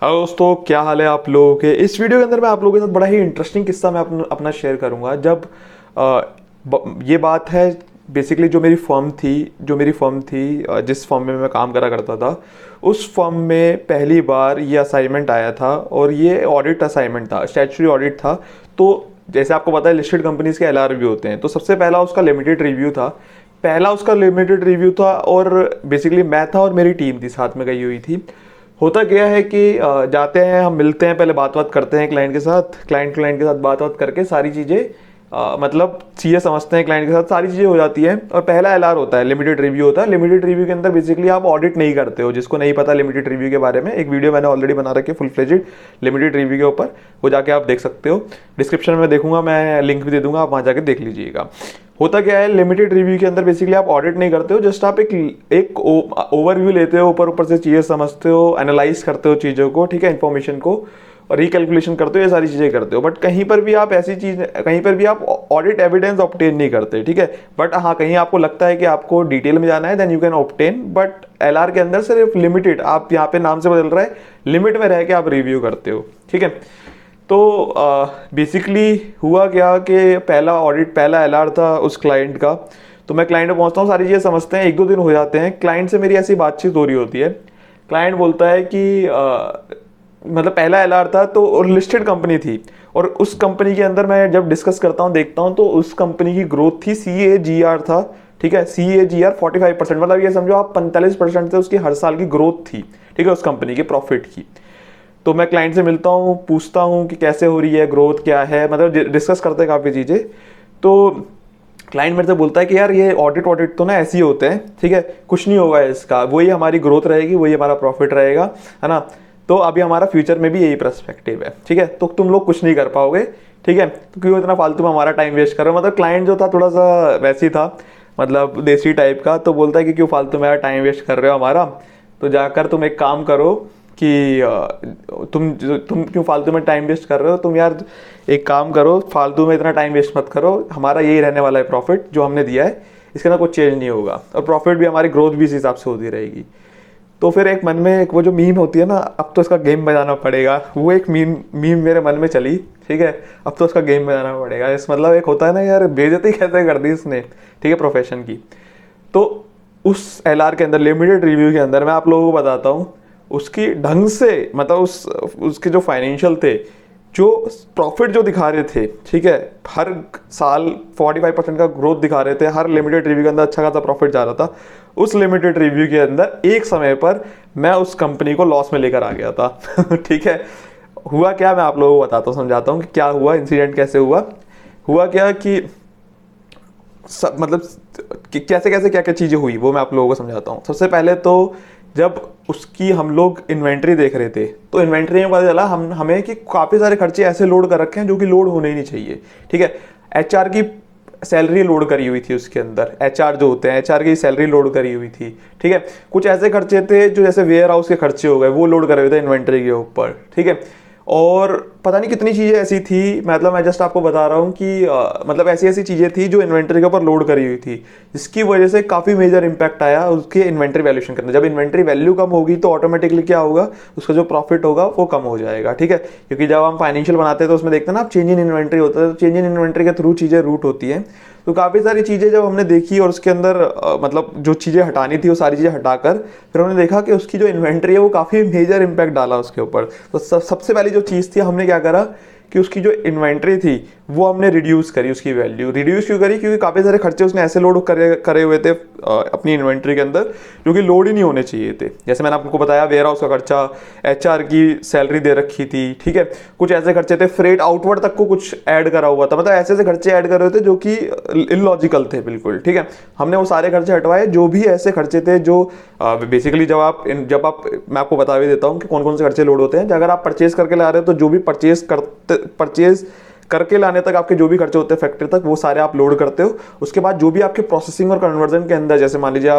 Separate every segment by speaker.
Speaker 1: Hello दोस्तों, क्या हाल है आप लोगों के। इस वीडियो के अंदर मैं आप लोगों के साथ बड़ा ही इंटरेस्टिंग किस्सा मैं अपना शेयर करूंगा। जब ये बात है बेसिकली जो मेरी फर्म थी जिस फर्म में मैं काम करा करता था, उस फर्म में पहली बार ये असाइनमेंट आया था और ये ऑडिट असाइनमेंट था, स्टैट्यूटरी ऑडिट था। तो जैसे आपको पता है लिस्टेड कंपनीज के एलआर रिव्यू होते हैं, तो सबसे पहला उसका लिमिटेड रिव्यू था। और बेसिकली मैं था और मेरी टीम थी साथ में गई हुई थी। होता क्या है कि जाते हैं, हम मिलते हैं, पहले बात बात करते हैं क्लाइंट के साथ बात बात करके सारी चीज़ें मतलब चीज़ें समझते हैं, क्लाइंट के साथ सारी चीज़ें हो जाती हैं। और पहला एलआर होता है, लिमिटेड रिव्यू होता है। लिमिटेड रिव्यू के अंदर बेसिकली आप ऑडिट नहीं करते हो। जिसको नहीं पता लिमिटेड रिव्यू के बारे में, एक वीडियो मैंने ऑलरेडी बना रखी है फुल फ्लेजेड लिमिटेड रिव्यू के ऊपर, वो जाके आप देख सकते हो। डिस्क्रिप्शन में देखूंगा, मैं लिंक भी दे दूंगा, आप वहाँ जाके देख लीजिएगा। होता क्या है, लिमिटेड रिव्यू के अंदर बेसिकली आप ऑडिट नहीं करते हो, जस्ट आप एक ओवरव्यू लेते हो, ऊपर ऊपर से चीज़ें समझते हो, एनालाइज करते हो चीज़ों को, ठीक है, इन्फॉर्मेशन को, और रिकैलकुलेशन करते हो, ये सारी चीज़ें करते हो। बट कहीं पर भी आप ऑडिट एविडेंस ऑब्टेन नहीं करते, ठीक है। बट हाँ, कहीं आपको लगता है कि आपको डिटेल में जाना है, then you can obtain. But LR के अंदर सिर्फ लिमिटेड, आप यहाँ पे नाम से बदल रहा है, लिमिट में रह के आप रिव्यू करते हो, ठीक है। तो बेसिकली हुआ क्या कि पहला एलआर था उस क्लाइंट का। तो मैं क्लाइंट पे पहुंचता हूँ, सारी चीज़ें समझते हैं, 1-2 दिन हो जाते हैं। क्लाइंट से मेरी ऐसी बातचीत हो रही होती है। क्लाइंट बोलता है कि मतलब पहला एलआर था तो, और लिस्टेड कंपनी थी, और उस कंपनी के अंदर मैं जब डिस्कस करता हूँ, देखता हूँ, तो उस कंपनी की ग्रोथ थी, CAGR था, ठीक है, CAGR 45%, मतलब ये समझो आप 45% से उसकी हर साल की ग्रोथ थी, ठीक है, उस कंपनी के प्रॉफिट की। तो मैं क्लाइंट से मिलता हूँ, पूछता हूँ कि कैसे हो रही है, ग्रोथ क्या है, मतलब डिस्कस करते हैं काफ़ी चीज़ें। तो क्लाइंट मेरे से बोलता है कि यार ये ऑडिट तो ना ऐसे ही होते हैं, ठीक है, कुछ नहीं होगा इसका, वही हमारी ग्रोथ रहेगी, वही हमारा प्रॉफिट रहेगा, है ना। तो अभी हमारा फ्यूचर में भी यही पर्सपेक्टिव है, ठीक है, तो तुम लोग कुछ नहीं कर पाओगे, ठीक है, तो क्यों इतना फालतू में हमारा टाइम वेस्ट कर रहे हो। मतलब क्लाइंट जो था थोड़ा सा वैसे ही था, मतलब देसी टाइप का। तो बोलता है कि क्यों फालतू में टाइम वेस्ट कर रहे हो हमारा, तो जाकर तुम एक काम करो कि तुम क्यों फालतू में टाइम वेस्ट कर रहे हो, तुम यार एक काम करो, फालतू में इतना टाइम वेस्ट मत करो, हमारा यही रहने वाला है प्रॉफिट जो हमने दिया है, इसके अंदर कुछ चेंज नहीं होगा, और प्रॉफिट भी, हमारी ग्रोथ भी इस हिसाब से होती रहेगी। तो फिर एक मन में एक वो जो मीम होती है ना, अब तो इसका गेम बजाना पड़ेगा, वो एक मीम मेरे मन में चली, ठीक है, अब तो इसका गेम बजाना पड़ेगा। इस मतलब एक होता है ना यार, बेइज्जती कैसे कर दी इसने, ठीक है, प्रोफेशन की। तो उस एलआर के अंदर, लिमिटेड रिव्यू के अंदर, मैं आप लोगों को बताता हूँ उसकी ढंग से, मतलब उसके जो फाइनेंशियल थे, जो प्रॉफिट जो दिखा रहे थे, ठीक है, हर साल 45% का ग्रोथ दिखा रहे थे, हर लिमिटेड रिव्यू के अंदर अच्छा खासा प्रॉफिट जा रहा था। उस लिमिटेड रिव्यू के अंदर एक समय पर मैं उस कंपनी को लॉस में लेकर आ गया था ठीक है। हुआ क्या, मैं आप लोगों को बताता हूँ, समझाता हूँ कि क्या हुआ, इंसिडेंट कैसे हुआ। हुआ क्या कि मतलब कि कैसे कैसे क्या क्या चीज़ें हुई, वो मैं आप लोगों को समझाता हूँ। सबसे पहले तो जब उसकी हम लोग इन्वेंट्री देख रहे थे, तो इन्वेंट्री में पता चला हमें कि काफ़ी सारे खर्चे ऐसे लोड कर रखे हैं जो कि लोड होने ही नहीं चाहिए, ठीक है। एचआर की सैलरी लोड करी हुई थी उसके अंदर, एचआर जो होते हैं, एचआर की सैलरी लोड करी हुई थी, ठीक है। कुछ ऐसे खर्चे थे जो जैसे वेयर हाउस के खर्चे हो गए, वो लोड करे हुए थे इन्वेंट्री के ऊपर, ठीक है। और पता नहीं कितनी चीज़ें ऐसी थी, मतलब मैं जस्ट आपको बता रहा हूँ कि मतलब ऐसी ऐसी चीज़ें थी जो इन्वेंट्री के ऊपर लोड करी हुई थी, जिसकी वजह से काफ़ी मेजर इंपैक्ट आया उसके इन्वेंट्री वैल्यूएशन के अंदर। जब इन्वेंट्री वैल्यू कम होगी तो ऑटोमेटिकली क्या होगा, उसका जो प्रॉफिट होगा वो कम हो जाएगा, ठीक है। क्योंकि जब हम फाइनेंशियल बनाते हैं तो उसमें देखते हैं ना आप, चेंज इन इन्वेंट्री होता है, तो चेंज इन इन्वेंट्री के थ्रू चीज़ें रूट होती हैं। तो काफ़ी सारी चीज़ें जब हमने देखी और उसके अंदर मतलब जो चीज़ें हटानी थी वो सारी चीज़ें हटाकर फिर हमने देखा कि उसकी जो इन्वेंट्री है वो काफ़ी मेजर इंपैक्ट डाला उसके ऊपर। तो सबसे पहली जो चीज़ थी, हमने क्या करा कि उसकी जो इन्वेंट्री थी वो हमने रिड्यूस करी, उसकी वैल्यू रिड्यूस क्यों करी, क्योंकि काफ़ी सारे खर्चे उसने ऐसे लोड करे हुए थे अपनी इन्वेंट्री के अंदर जो कि लोड ही नहीं होने चाहिए थे। जैसे मैंने आपको बताया, वेयर हाउस का खर्चा, एचआर की सैलरी दे रखी थी, ठीक है, कुछ ऐसे खर्चे थे, फ्रेट आउटवर्ड तक को कुछ ऐड करा हुआ था, मतलब ऐसे ऐसे खर्चे ऐड कर रहे थे जो कि इलॉजिकल थे बिल्कुल, ठीक है। हमने वो सारे खर्चे हटवाए, जो भी ऐसे खर्चे थे जो बेसिकली जब आप मैं आपको बता भी देता हूँ कि कौन कौन से खर्चे लोड होते हैं। अगर आप परचेज करके ला रहे हो तो जो भी परचेज करके लाने तक आपके जो भी खर्चे होते हैं फैक्ट्री तक, वो सारे आप लोड करते हो। उसके बाद जो भी आपके प्रोसेसिंग और कन्वर्जन के अंदर, जैसे मान लीजिए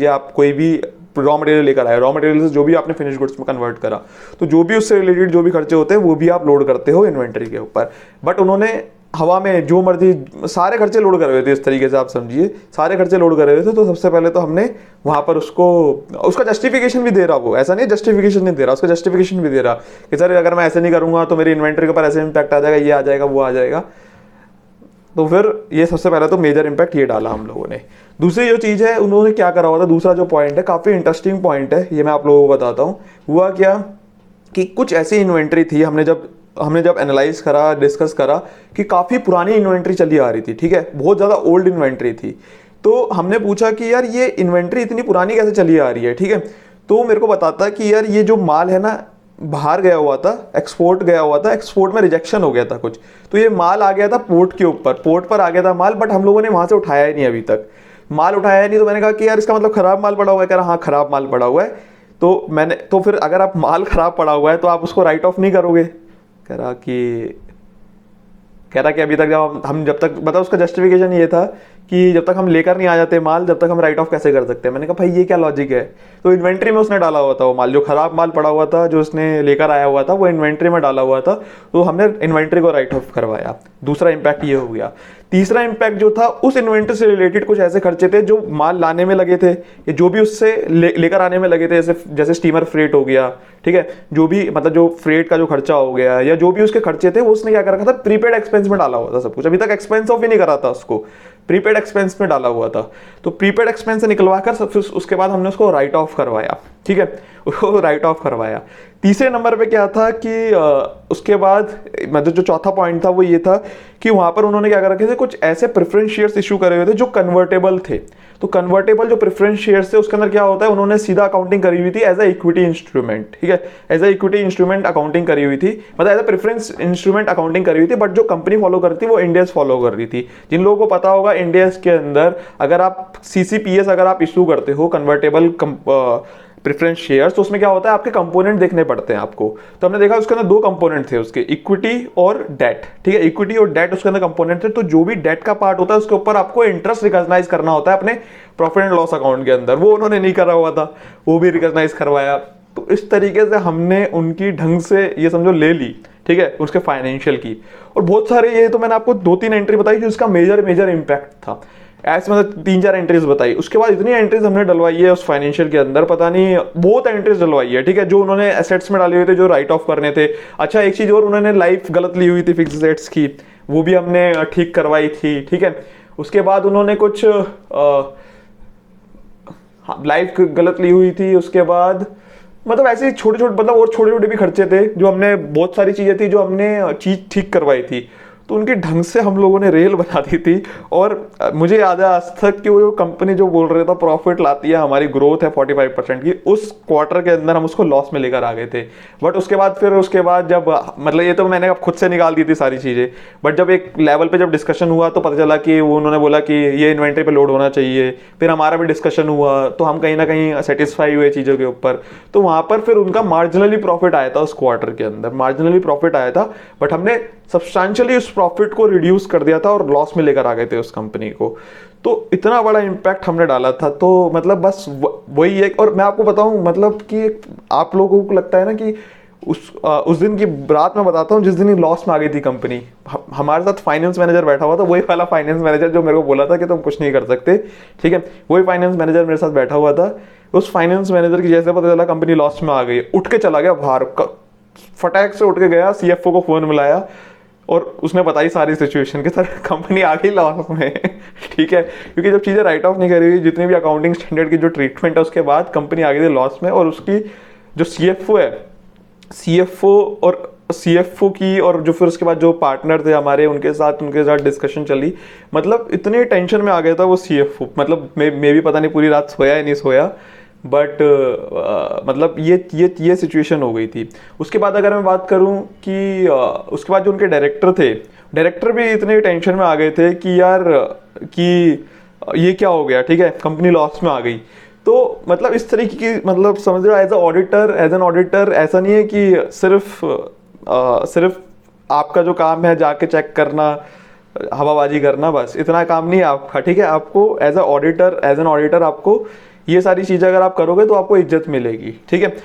Speaker 1: आप कोई भी रॉ मटेरियल लेकर आए, रॉ मटेरियल से जो भी आपने फिनिश गुड्स में कन्वर्ट करा, तो जो भी उससे रिलेटेड जो भी खर्चे होते हैं वो भी आप लोड करते हो इन्वेंट्री के ऊपर। बट उन्होंने हवा में जो मर्जी सारे खर्चे लोड कर रहे थे, इस तरीके से आप समझिए सारे खर्चे लोड कर रहे थे। तो सबसे पहले तो हमने वहाँ पर उसको, उसका जस्टिफिकेशन भी दे रहा, वो ऐसा नहीं जस्टिफिकेशन नहीं दे रहा, उसका जस्टिफिकेशन भी दे रहा कि सर अगर मैं ऐसे नहीं करूँगा तो मेरी इन्वेंट्री के ऊपर ऐसे इम्पैक्ट आ जाएगा, ये आ जाएगा, वो आ जाएगा। तो फिर ये सबसे पहले तो मेजर इम्पैक्ट ये डाला हम लोगों ने। दूसरी जो चीज़ है उन्होंने क्या करा हुआ था, दूसरा जो पॉइंट है काफ़ी इंटरेस्टिंग पॉइंट है, ये मैं आप लोगों को बताता हूँ। हुआ क्या कि कुछ ऐसी इन्वेंट्री थी, हमने जब एनालाइज करा, डिस्कस करा कि काफ़ी पुरानी इन्वेंट्री चली आ रही थी, ठीक है, बहुत ज़्यादा ओल्ड इन्वेंट्री थी। तो हमने पूछा कि यार ये इन्वेंट्री इतनी पुरानी कैसे चली आ रही है, ठीक है। तो मेरे को बताता कि यार ये जो माल है ना बाहर गया हुआ था, एक्सपोर्ट गया हुआ था, एक्सपोर्ट में रिजेक्शन हो गया था कुछ, तो ये माल आ गया था पोर्ट के ऊपर, पोर्ट पर आ गया था माल, बट हम लोगों ने वहाँ से उठाया ही नहीं, अभी तक माल उठाया नहीं। तो मैंने कहा कि यार इसका मतलब खराब माल पड़ा हुआ है, कह रहा हाँ खराब माल पड़ा हुआ है। तो फिर अगर आप माल खराब पड़ा हुआ है तो आप उसको राइट ऑफ नहीं करोगे, कह रहा कि अभी तक जब तक मतलब उसका जस्टिफिकेशन ये था कि जब तक हम लेकर नहीं आ जाते माल, जब तक हम राइट ऑफ कैसे कर सकते हैं। मैंने कहा भाई ये क्या लॉजिक है। तो इन्वेंट्री में उसने डाला हुआ था वो माल, जो खराब माल पड़ा हुआ था जो उसने लेकर आया हुआ था वो इन्वेंट्री में डाला हुआ था, तो हमने इन्वेंट्री को राइट ऑफ करवाया। दूसरा इंपैक्ट ये हो गया। तीसरा इंपैक्ट जो था, उस इन्वेंट्री से रिलेटेड कुछ ऐसे खर्चे थे जो माल लाने में लगे थे, या जो भी उससे लेकर आने में लगे थे, जैसे स्टीमर फ्रेट हो गया, ठीक है, जो भी मतलब जो फ्रेट का जो खर्चा हो गया, या जो भी उसके खर्चे थे वो उसने क्या कर रखा था, प्रीपेड एक्सपेंस में डाला हुआ था सब कुछ। अभी तक एक्सपेंस ऑफ ही नहीं करा था उसको, प्रीपेड एक्सपेंस में डाला हुआ था। तो प्रीपेड एक्सपेंस से निकलवा कर फिर उसके बाद हमने उसको राइट ऑफ करवाया, ठीक है, उसको राइट ऑफ करवाया। तीसरे नंबर पे क्या था कि उसके बाद मतलब जो चौथा पॉइंट था वो ये था कि वहाँ पर उन्होंने क्या कर रखे थे, कुछ ऐसे प्रेफरेंस शेयर्स इशू करे हुए थे जो कन्वर्टेबल थे। तो कन्वर्टेबल जो प्रेफरेंस शेयर्स थे उसके अंदर क्या होता है, उन्होंने सीधा अकाउंटिंग करी हुई थी एज अ इक्विटी इंस्ट्रूमेंट, ठीक है, as a equity instrument accounting करी हुई थी, मतलब as a preference instrument accounting करी हुई थी। बट जो कंपनी फॉलो करती वो इंडियस फॉलो कर रही थी। जिन लोगों को पता होगा इंडियस के अंदर अगर आप सीसीपीएस अगर आप इशू करते हो कन्वर्टेबल प्रेफरेंस शेयर्स, तो उसमें क्या होता है, आपके कंपोनेंट देखने पड़ते हैं आपको। तो हमने देखा उसके अंदर दो कंपोनेंट थे उसके, इक्विटी और डेट, ठीक है, इक्विटी और डेट उसके अंदर कंपोनेंट थे। तो जो भी डेट का पार्ट होता है उसके ऊपर आपको इंटरेस्ट रिकॉग्नाइज करना होता है अपने प्रॉफिट एंड लॉस अकाउंट के अंदर, वो उन्होंने नहीं करा हुआ था, वो भी रिकॉग्नाइज करवाया। तो इस तरीके से हमने उनकी ढंग से ये समझो ले ली, ठीक है, उसके फाइनेंशियल की। और बहुत सारे, ये तो मैंने आपको 2-3 एंट्री बताई जो इसका मेजर इंपैक्ट था, ऐसे मतलब 3-4 एंट्रीज बताई। उसके बाद इतनी एंट्रीज हमने डलवाई है उस फाइनेंशियल के अंदर, पता नहीं बहुत एंट्रीज डलवाई है, ठीक है, जो उन्होंने एसेट्स में डाले हुए थे जो राइट ऑफ करने थे। अच्छा एक चीज और, उन्होंने लाइफ गलत ली हुई थी फिक्स एसेट्स की, वो भी हमने ठीक करवाई थी, ठीक है। उसके बाद उन्होंने कुछ लाइफ गलत ली हुई थी, उसके बाद मतलब ऐसे छोटे छोटे मतलब और छोटे छोटे भी खर्चे थे जो हमने, बहुत सारी चीजें थी जो हमने चीज ठीक करवाई थी। तो उनके ढंग से हम लोगों ने रेल बना दी थी। और मुझे याद है आज तक कि वो कंपनी जो बोल रहा था प्रॉफिट लाती है, हमारी ग्रोथ है 45% की, उस क्वार्टर के अंदर हम उसको लॉस में लेकर आ गए थे। बट उसके बाद जब मतलब ये तो मैंने खुद से निकाल दी थी सारी चीज़ें, बट जब एक लेवल पे जब डिस्कशन हुआ तो पता चला कि वो उन्होंने बोला कि ये इन्वेंट्री पे लोड होना चाहिए। फिर हमारा भी डिस्कशन हुआ तो हम कहीं ना कहीं सेटिस्फाई हुए चीज़ों के ऊपर। तो वहाँ पर फिर उनका मार्जिनली प्रॉफिट आया था, उस क्वार्टर के अंदर मार्जिनली प्रॉफिट आया था, बट हमने सब्सटैंशियली उस प्रॉफिट को रिड्यूस कर दिया था और लॉस में लेकर आ गए थे उस कंपनी को। तो इतना बड़ा इम्पैक्ट हमने डाला था। तो मतलब बस वही है। और मैं आपको बताऊं मतलब कि आप लोगों को लगता है ना कि उस दिन की रात में बताता हूँ जिस दिन लॉस में आ गई थी कंपनी, हमारे साथ फाइनेंस मैनेजर बैठा हुआ था, वही वाला फाइनेंस मैनेजर जो मेरे को बोला था कि तुम कुछ नहीं कर सकते, ठीक है, वही फाइनेंस मैनेजर मेरे साथ बैठा हुआ था। उस फाइनेंस मैनेजर की जैसे पता चला कंपनी लॉस में आ गई, उठ के चला गया बाहर, फटाक से उठ के गया, सीएफओ को फोन मिलाया और उसने बताई सारी सिचुएशन कि सर कंपनी आ गई लॉस में ठीक है, क्योंकि जब चीज़ें राइट ऑफ नहीं करी हुई, जितनी भी अकाउंटिंग स्टैंडर्ड की जो ट्रीटमेंट है, उसके बाद कंपनी आ गई थी लॉस में। और उसकी जो सीएफओ है, सीएफओ की और जो फिर उसके बाद जो पार्टनर थे हमारे, उनके साथ डिस्कशन चली। मतलब इतने टेंशन में आ गया था वो सीएफओ, मतलब मैं भी पता नहीं पूरी रात सोया या नहीं सोया, बट मतलब ये सिचुएशन हो गई थी। उसके बाद अगर मैं बात करूं कि उसके बाद जो उनके डायरेक्टर भी इतने टेंशन में आ गए थे कि यार कि ये क्या हो गया, ठीक है, कंपनी लॉस में आ गई। तो मतलब इस तरीके की मतलब समझ रहे हो, एज एन ऑडिटर ऐसा नहीं है कि सिर्फ आपका जो काम है जाके चेक करना, हवाबाजी करना, बस इतना काम नहीं है आपका, ठीक है। आपको एज एन ऑडिटर आपको ये सारी चीज़ें अगर आप करोगे तो आपको इज्जत मिलेगी, ठीक है।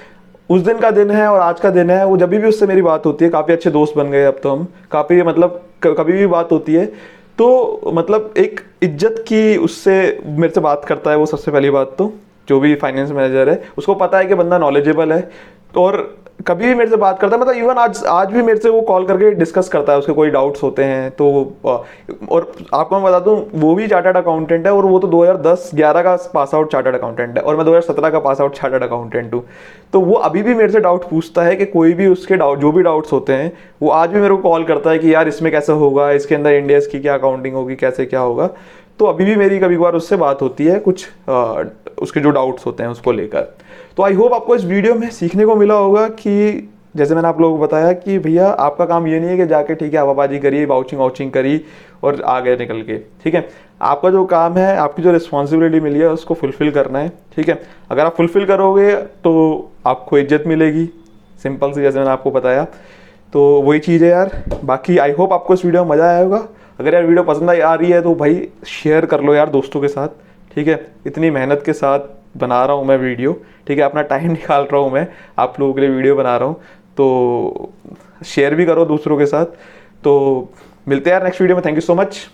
Speaker 1: उस दिन का दिन है और आज का दिन है, वो जब भी उससे मेरी बात होती है, काफ़ी अच्छे दोस्त बन गए अब तो हम, काफ़ी मतलब कभी भी बात होती है तो मतलब एक इज्जत की उससे मेरे से बात करता है वो। सबसे पहली बात तो जो भी फाइनेंस मैनेजर है उसको पता है कि बंदा नॉलेजेबल है, तो और कभी भी मेरे से बात करता है, मतलब इवन आज भी मेरे से वो कॉल करके डिस्कस करता है, उसके कोई डाउट्स होते हैं तो और आपको मैं बता दूं वो भी चार्टर्ड अकाउंटेंट है, और वो तो 2010-11 का पास आउट चार्टर्ड अकाउंटेंट है और मैं 2017 का पास आउट चार्टर्ड अकाउंटेंट हूँ। तो वो अभी भी मेरे से डाउट पूछता है कि कोई भी उसके डाउट जो भी डाउट्स होते हैं वो आज भी मेरे को कॉल करता है कि यार इसमें कैसे होगा, इसके अंदर इंडियस की क्या अकाउंटिंग होगी, कैसे क्या होगा। तो अभी भी मेरी कभी कभार उससे बात होती है कुछ उसके जो डाउट्स होते हैं उसको लेकर। तो आई होप आपको इस वीडियो में सीखने को मिला होगा कि जैसे मैंने आप लोगों को बताया कि भैया आपका काम ये नहीं है कि जाके ठीक है हवाबाजी करिए, वाउचिंग वाउचिंग करी और आ गए निकल के, ठीक है। आपका जो काम है, आपकी जो रिस्पॉन्सिबिलिटी मिली है उसको फुलफिल करना है, ठीक है। अगर आप फुलफिल करोगे तो आपको इज्जत मिलेगी, सिंपल सी, जैसे मैंने आपको बताया। तो वही चीज़ है यार। बाकी आई होप आपको इस वीडियो में मज़ा आया होगा। अगर यार वीडियो पसंद आ रही है तो भाई शेयर कर लो यार दोस्तों के साथ, ठीक है। इतनी मेहनत के साथ बना रहा हूँ मैं वीडियो, ठीक है, अपना टाइम निकाल रहा हूँ मैं आप लोगों के लिए वीडियो बना रहा हूँ, तो शेयर भी करो दूसरों के साथ। तो मिलते हैं यार नेक्स्ट वीडियो में। Thank you so much.